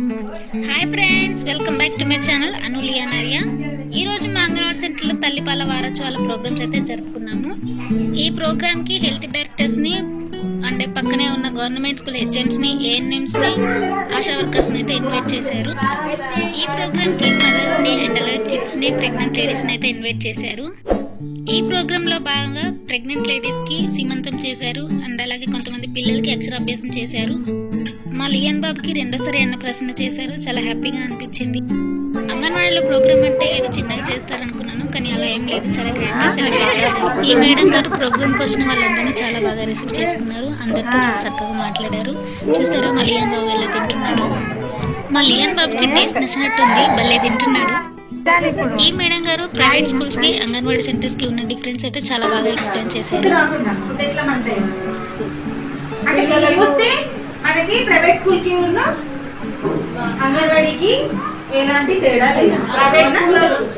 Hi friends, welcome back to my channel అనులియా నరియా. ఈ రోజు మా అంగన్వాడీ సెంటర్లో తల్లిపాల వారోత్సవాల ప్రోగ్రామ్స్ అయితే జరుపుకున్నాము. ఈ ప్రోగ్రామ్ కి హెల్త్ డైరెక్టర్స్ ని అంటే పక్కనే ఉన్న గవర్నమెంట్ స్కూల్ ఏజెంట్స్ ని, ఏఎన్ఎంస్ ని, ఆశా వర్కర్స్ ని అయితే ఇన్వైట్ చేశారు. ఈ ప్రోగ్రామ్ కి మదర్స్ ని అండ్ అలాగే కిడ్స్ ని, ప్రెగ్నెంట్ లేడీస్ ని అయితే ఇన్వైట్ చేశారు. ఈ ప్రోగ్రామ్ లో భాగంగా ప్రెగ్నెంట్ లేడీస్ కి సీమంతం చేశారు అండ్ అలాగే కొంతమంది పిల్లలకి అక్షరాభ్యాసం చేశారు. మా లియన్ బాబుకి రెండోసారి అన్న ప్రశ్న చేశారు. చాలా హ్యాపీగా అనిపించింది. అంగన్వాడీలో ప్రోగ్రామ్ అంటే ఏదో చిన్నగా చేస్తారనుకున్నాను, కానీ అలా ఏం లేదు, చాలా గ్రాండ్ గా సెలబ్రేట్ చేశారు. ఈ మేడం గారు ప్రోగ్రామ్ కి వచ్చిన వాళ్ళందరినీ చాలా బాగా రిసీవ్ చేసుకున్నారు. అందరితో చక్కగా మాట్లాడారు. చూసారా మా లియన్ బాబు ఎలా తింటున్నాడు. మా లియన్ బాబుకి టేస్ట్ నచ్చినట్టుంది, భలే తింటున్నాడు. ఈ మేడం గారు ప్రైవేట్ స్కూల్స్ కి, అంగన్వాడీ సెంటర్స్ కి ఉన్న డిఫరెన్స్ అయితే చాలా బాగా ఎక్స్ప్లెయిన్ చేశారు. మనకి ప్రైవేట్ స్కూల్ కి ఉన్న అంగన్వాడీకి ఎలాంటి తేడా లేదు.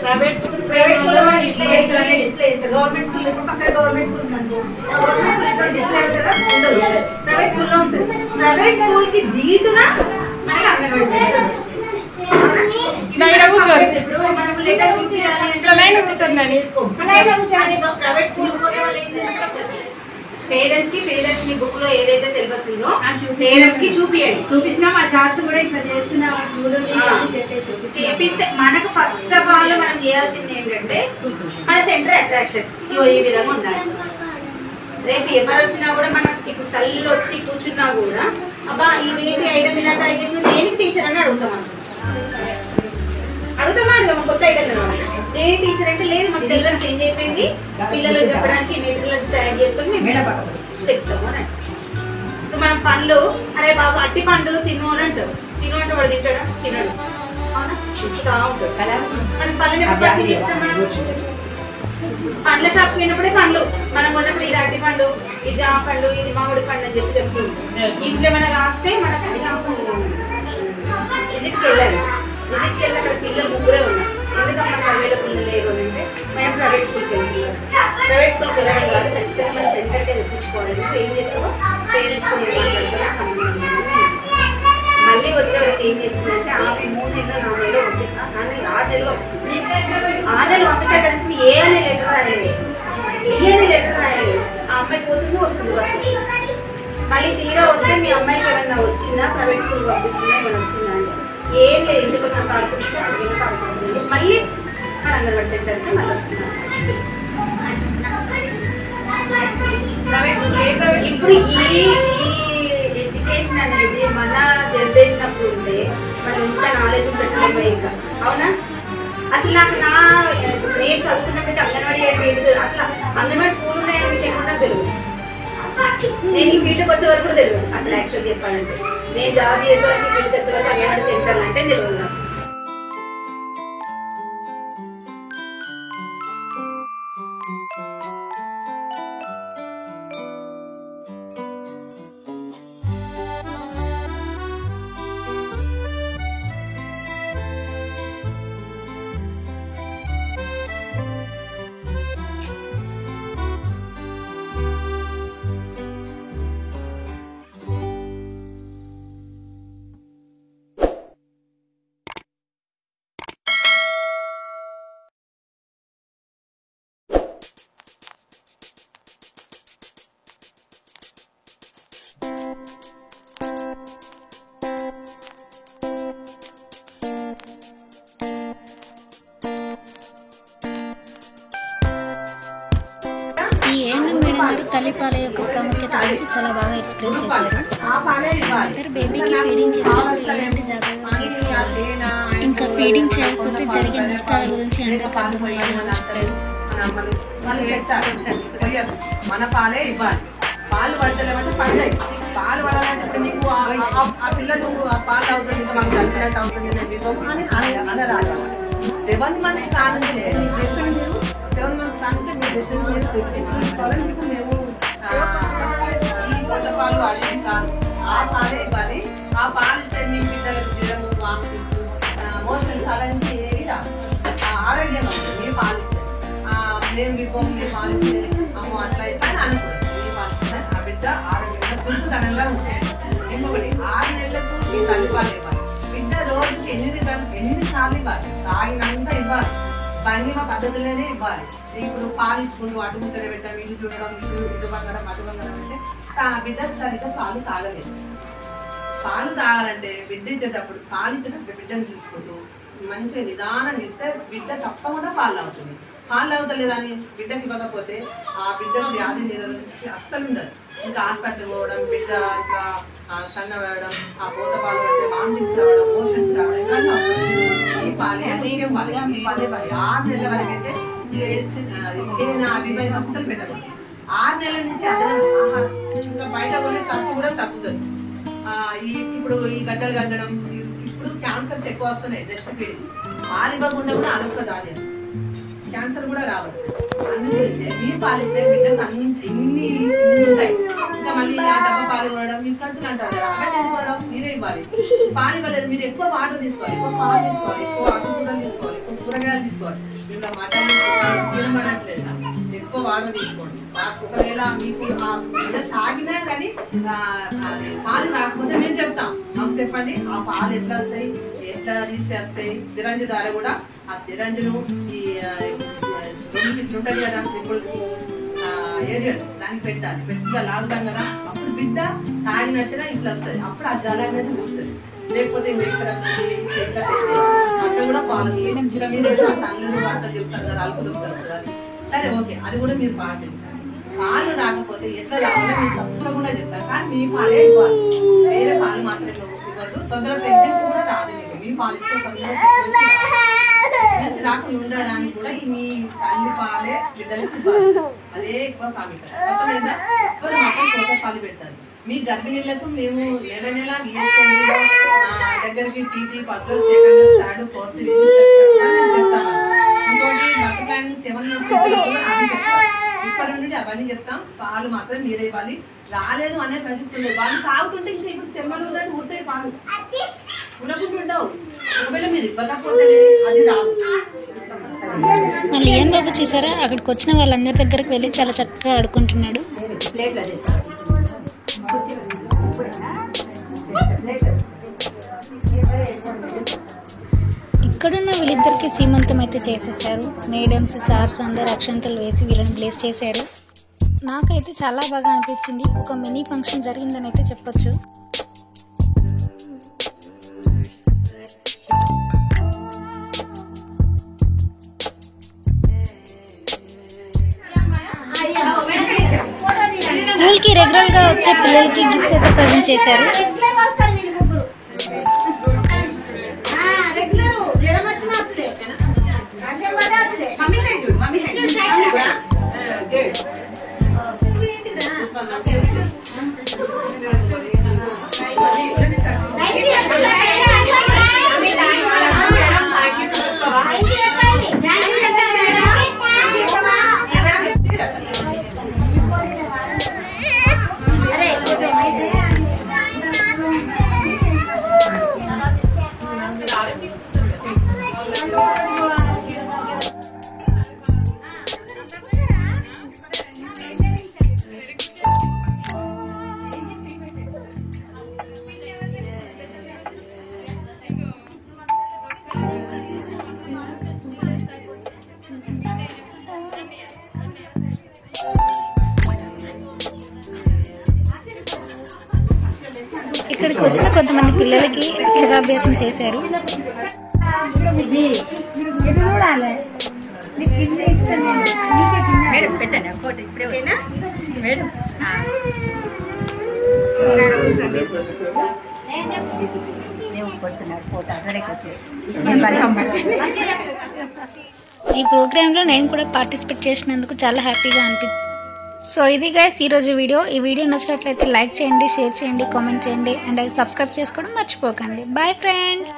ప్రైవేట్ స్కూల్ లో మనం డిస్ప్లే చేస్తారు. గవర్నమెంట్ స్కూల్ పక్కన గవర్నమెంట్ స్కూల్ డిస్ప్లే ఉంటుందా? ఉండదు. ప్రైవేట్ స్కూల్ లో ఉంటుంది. ప్రైవేట్ స్కూల్ కి ధీటుగా మనకి anganwadi centre. Private school parents కి బుక్ లో ఏదైతే సిలబస్ ఉందో పేరెంట్స్ కి చూపిస్తున్నా. మా చార్ట్స్ కూడా ఇట్లా చేస్తున్నాం. చేపిస్తే మనకు ఫస్ట్ ఆఫ్ ఆల్ మనం చేయాల్సింది ఏంటంటే మన సెంటర్ అట్రాక్షన్ ఈ విధంగా ఉండాలి. రేపు ఎవరు వచ్చినా కూడా మనం ఇప్పుడు తల్లిలో వచ్చి కూర్చున్నా కూడా అబ్బా ఈ బేబీ ఐటమ్ ఇలా ట్రై చేసిన దేనికి టీచర్ అని అడుగుతామా కొత్త ఐటమ్ ఏ టీచర్ అంటే లేదు, మాకు సిలబస్ చేంజ్ అయిపోయింది, పిల్లలు చెప్పడానికి మెటీరియల్ తయారు చేసుకొని మేము చెప్తాము అని. ఇప్పుడు మనం పండ్లు, అరే బాబు అట్టి పండు తిను అని అంటారు. తిను అంటే వాడు తింటాడా? తినడు. అవునా? ఇస్తా ఉంటాడు కదా. మనం పళ్ళని పండ్ల షాప్ పోయినప్పుడే పండ్లు మనం కొన్నప్పుడు ఇది అట్టి పండు, ఇది జామ పండు, ఇది మామిడి పండు అని చెప్తుంది. ఇంట్లో ఏమైనా రాస్తే మనకు విజిట్కి వెళ్ళాలి. విజిట్కి వెళ్ళి అక్కడ పిల్లలు ముగ్గురే ఉన్నారు. ఎందుకమ్మా సర్వేలో పిల్లలు లేరు అంటే మేము ప్రైవేట్ స్కూల్కి వెళ్తున్నాం. ప్రైవేట్ స్కూల్కి వెళ్ళడం కాదు, ఖచ్చితంగా మనం సెంటర్కి తెప్పించుకోవాలి. ఏం చేస్తామో పేరెంట్స్ మళ్ళీ వచ్చేవారికి ఏం చేస్తుందంటే ఆమె 3 నెలలు 4 నెలలో వచ్చింది, కానీ 6 నెలలో వచ్చింది. 6 నెలలు పంపిస్తే కలిసి ఏ అనే లెటర్ రాయలేదు, ఏ అనే లెటర్ రాయలేదు. ఆ అమ్మాయి పోతుంది వస్తుంది బస్సు. మళ్ళీ తీరా వస్తే మీ అమ్మాయికి ఏమన్నా వచ్చిందా, ప్రైవేట్ స్కూల్ పంపిస్తుందా, ఏమైనా వచ్చిందా అంటే ఏం లేదు, ఇంటికి వచ్చిన కాడుకుంటే మళ్ళీ మన అంగన్వాడీ సెంటర్కి మళ్ళీ వస్తున్నాం. ఇప్పుడు ఈ ఎడ్యుకేషన్ అనేది మన జనరేషన్ అప్పుడు ఉంటే మనం ఎంత నాలెడ్జ్ పెట్టలేము ఇంకా. అవునా? అసలు నాకు నేను చదువుతున్నట్టు అంగన్వాడీ అంటే అసలు అంగన్వాడీ స్కూల్ ఉన్నాయనే విషయం కూడా తెలియదు. నేను ఈ ఫీల్డ్కి వచ్చే వరకు కూడా తెలియదు. అసలు యాక్చువల్ చెప్పాలంటే నేను జాబ్ చేసే వరకు ఫీల్డ్కి వచ్చే వరకు అంగన్వాడీ సెంటర్లు అంటే తెలియదు నాకు. ఈ ఏఎన్ఎం మేడం గారు తల్లిపాల యొక్క ప్రాముఖ్యత గురించి చాలా బాగా ఎక్స్ప్లెయిన్ చేశారు. అందరు బేబీకి ఫీడింగ్ చేసేటప్పుడు ఎలాంటి జాగ్రత్తలు తీసుకోవాలి, ఇంకా ఫీడింగ్ చేయకపోతే జరిగే నష్టాల గురించి అందరికి అర్థమయ్యేలా చెప్పారు. మన పాలే ఇవ్వాలి. పాలు పడతలేమంటే పడలేదు. పాలు పడాలంటే నీకు ఆ పిల్లలు పాలు అవుతుంది, మాకు కలిపినట్టు అవుతుంది అని అనరాదు. 7 మంత్స్ కానుంటే నీకు ఎక్కడ మీరు 7 మంత్స్ కానుంటే మీరు తీసుకోవాలని మీకు మేము ఈ కొత్త పాలు అదే కాదు, ఆ పాలే ఇవ్వాలి. ఆ పాలు ఇస్తే మీ పిల్లలకు జ్వరం, వామిటింగ్స్, మోషన్స్ అలాంటి ఏవి రాదు. ఆరోగ్యం ఉంటుంది మీరు పాలిస్తే. మేము ఇవ్వము, మీరు పాలిస్తే అమ్మో అట్లా అయితే అని అనుకోండి. మీరు పాలిస్తే ఆ బిడ్డ ఆరోగ్యంగా చురుకుతనంగా ఉంటుంది. ఇంకొకటి 6 నెలలకు మీ తల్లిపాలు ఇవ్వాలి. బిడ్డ సార్లు ఇవ్వాలి, తాగినంత ఇవ్వాలి, బండి మా పద్ధతిలోనే ఇవ్వాలి. ఇప్పుడు పాలు ఇచ్చుకుంటూ అటు ముట్టలు పెట్టడం, ఇల్లు చూడడం, ఇటు వంగడం అటు వంగడం అంటే బిడ్డ సరిగ్గా పాలు తాగలేదు. పాలు తాగాలంటే బిడ్డ ఇచ్చేటప్పుడు బిడ్డను చూసుకుంటూ మంచిగా నిదానంగా ఇస్తే బిడ్డ తప్పకుండా పాలు తాగుతుంది. పాలు తాగుతలేదని బిడ్డకి ఇవ్వకపోతే ఆ బిడ్డలో వ్యాధి నిరోధకి అస్సలు ఉండదు. ఇంకా హాస్పిటల్ పోవడం, బిడ్డ ఇంకా సన్న వేయడం, ఆ పూత పాలు పడితే వామిటింగ్స్ రావడం, మోషన్స్ రావడం ఇవన్నీ వస్తుంది. ఈ పాలే ముఖ్యం, పాలే ఈ పాలే పాలి 6 నెలల వరకు అయితే అభిప్రాయం అస్సలు పెట్టకూడదు. 6 నెలల నుంచి అదనం ఆహారం ఇంకా బయట పోలే ఖర్చు కూడా తగ్గుతుంది. ఇప్పుడు ఈ గడ్డలు కట్టడం, ఇప్పుడు క్యాన్సర్స్ ఎక్కువ వస్తున్నాయి. బ్రెస్ట్ ఫీడింగ్ పాలు ఇవ్వకుండా కూడా అదొక దాని క్యాన్సర్ కూడా రావచ్చు. అందుగురించే మీరు పాలిస్తే బిడ్డకు ఇన్ని ఉంటాయి. ఇంకా మళ్ళీ ఆ డబ్బా పాలు ఇవ్వడం, మీకు ఖర్చులు అంటారు కదా, అవన్నీ ఇవ్వడం మీరే ఇవ్వాలి. పాలు ఇవ్వలేదు, మీరు ఎక్కువ వాటర్ తీసుకోవాలి, ఎక్కువ పాలు తీసుకోవాలి, ఎక్కువ ఆకుకూరలు తీసుకోవాలి, ఎక్కువ కూరగాయలు తీసుకోవాలి. మీరు మటన్ తినమనట్లేదు, ఎక్కువ వాటర్ తీసుకోండి. ఒకవేళ మీకు తాగినా కానీ పాలు రాకపోతే మేము చెప్తాం, మాకు చెప్పండి ఆ పాలు ఎట్లా వస్తాయి, ఎట్లా తీస్తే వస్తాయి. సిరంజి ద్వారా కూడా ఆ సిరంజును ఈ ఉంటుంది కదా ఇప్పుడు ఏరియా దానికి పెట్టాలి, పెట్టుగా లాగుతాం కదా, అప్పుడు బిడ్డ తాగినట్టుగా ఇట్లా వస్తుంది. అప్పుడు ఆ జల అనేది ఉంటుంది. లేకపోతే ఇక్కడ అట్లా కూడా పాలసీ మీరు తల్లు వార్తలు చెప్తారు కదా, అల్పు చెప్తారు కదా, సరే ఓకే అది కూడా మీరు పాటించాలి. పాలు రాకపోతే ఎట్లా రావాలో మీరు తప్పకుండా చెప్తారు, కానీ మీ పాలే ఇవ్వాలి, వేరే పాలు మాత్రమే ఇవ్వద్దు. తొందర ప్రెగ్నెన్సీ కూడా రాదు. మీ పాలు ఇస్తే తొందరగా ప్రెగ్నెన్సీ రాకుండా ఉండడానికి కూడా మీ తల్లి పాలే బిడ్డలకు ఇవ్వాలి. అదే ఎక్కువ ప్రాముఖ్యత. అర్థమైందా? ఎక్కువ మాత్రం కోట పాలు పెట్టాలి. మీ గర్భిణీలకు మేము నెల నెల దగ్గరికి TT first, second, third, fourth చెప్తాను. ఇంకోటి బర్త్ ప్లాన్ 7 months అది చెప్తాం. ఇక్కడ నుండి అవన్నీ చెప్తాం. పాలు మాత్రం మీరే ఇవ్వాలి. రాలేదు అనే ప్రసక్తి ఉంది. వాళ్ళు తాగుతుంటే ఇంకా ఇప్పుడు చెమ్మలు ఉన్నట్టు ఊరుతాయి, పాలు ఉనకుంటుండవు. ఒకవేళ మీరు ఇవ్వకపోతే అది రాదు. మళ్ళీ ఏం బాబు చూసారా, అక్కడికి వచ్చిన వాళ్ళందరి దగ్గరికి వెళ్ళి చాలా చక్కగా ఆడుకుంటున్నాడు. ఇక్కడున్న వీళ్ళిద్దరికి సీమంతం అయితే చేసేసారు. మేడమ్స్, సార్స్ అందరు అక్షంతలు వేసి వీళ్ళని బ్లేస్ చేశారు. నాకైతే చాలా బాగా అనిపించింది. ఒక మినీ ఫంక్షన్ జరిగిందని అయితే చెప్పొచ్చు. స్కూల్కి రెగ్యులర్గా వచ్చే పిల్లలకి గిఫ్ట్స్ అయితే ప్రజెంట్ చేశారు. ఇక్కడికి వచ్చిన కొంతమంది పిల్లలకి అక్షరాభ్యాసం చేశారు. ఈ ప్రోగ్రాంలో నేను కూడా పార్టిసిపేట్ చేసినందుకు చాలా హ్యాపీగా అనిపించింది. సో ఇది గైస్ ఈరోజు వీడియో. ఈ వీడియో నచ్చినట్లయితే లైక్ చేయండి, షేర్ చేయండి, కామెంట్ చేయండి అండ్ సబ్స్క్రైబ్ చేసుకోవడం మర్చిపోకండి. Bye friends.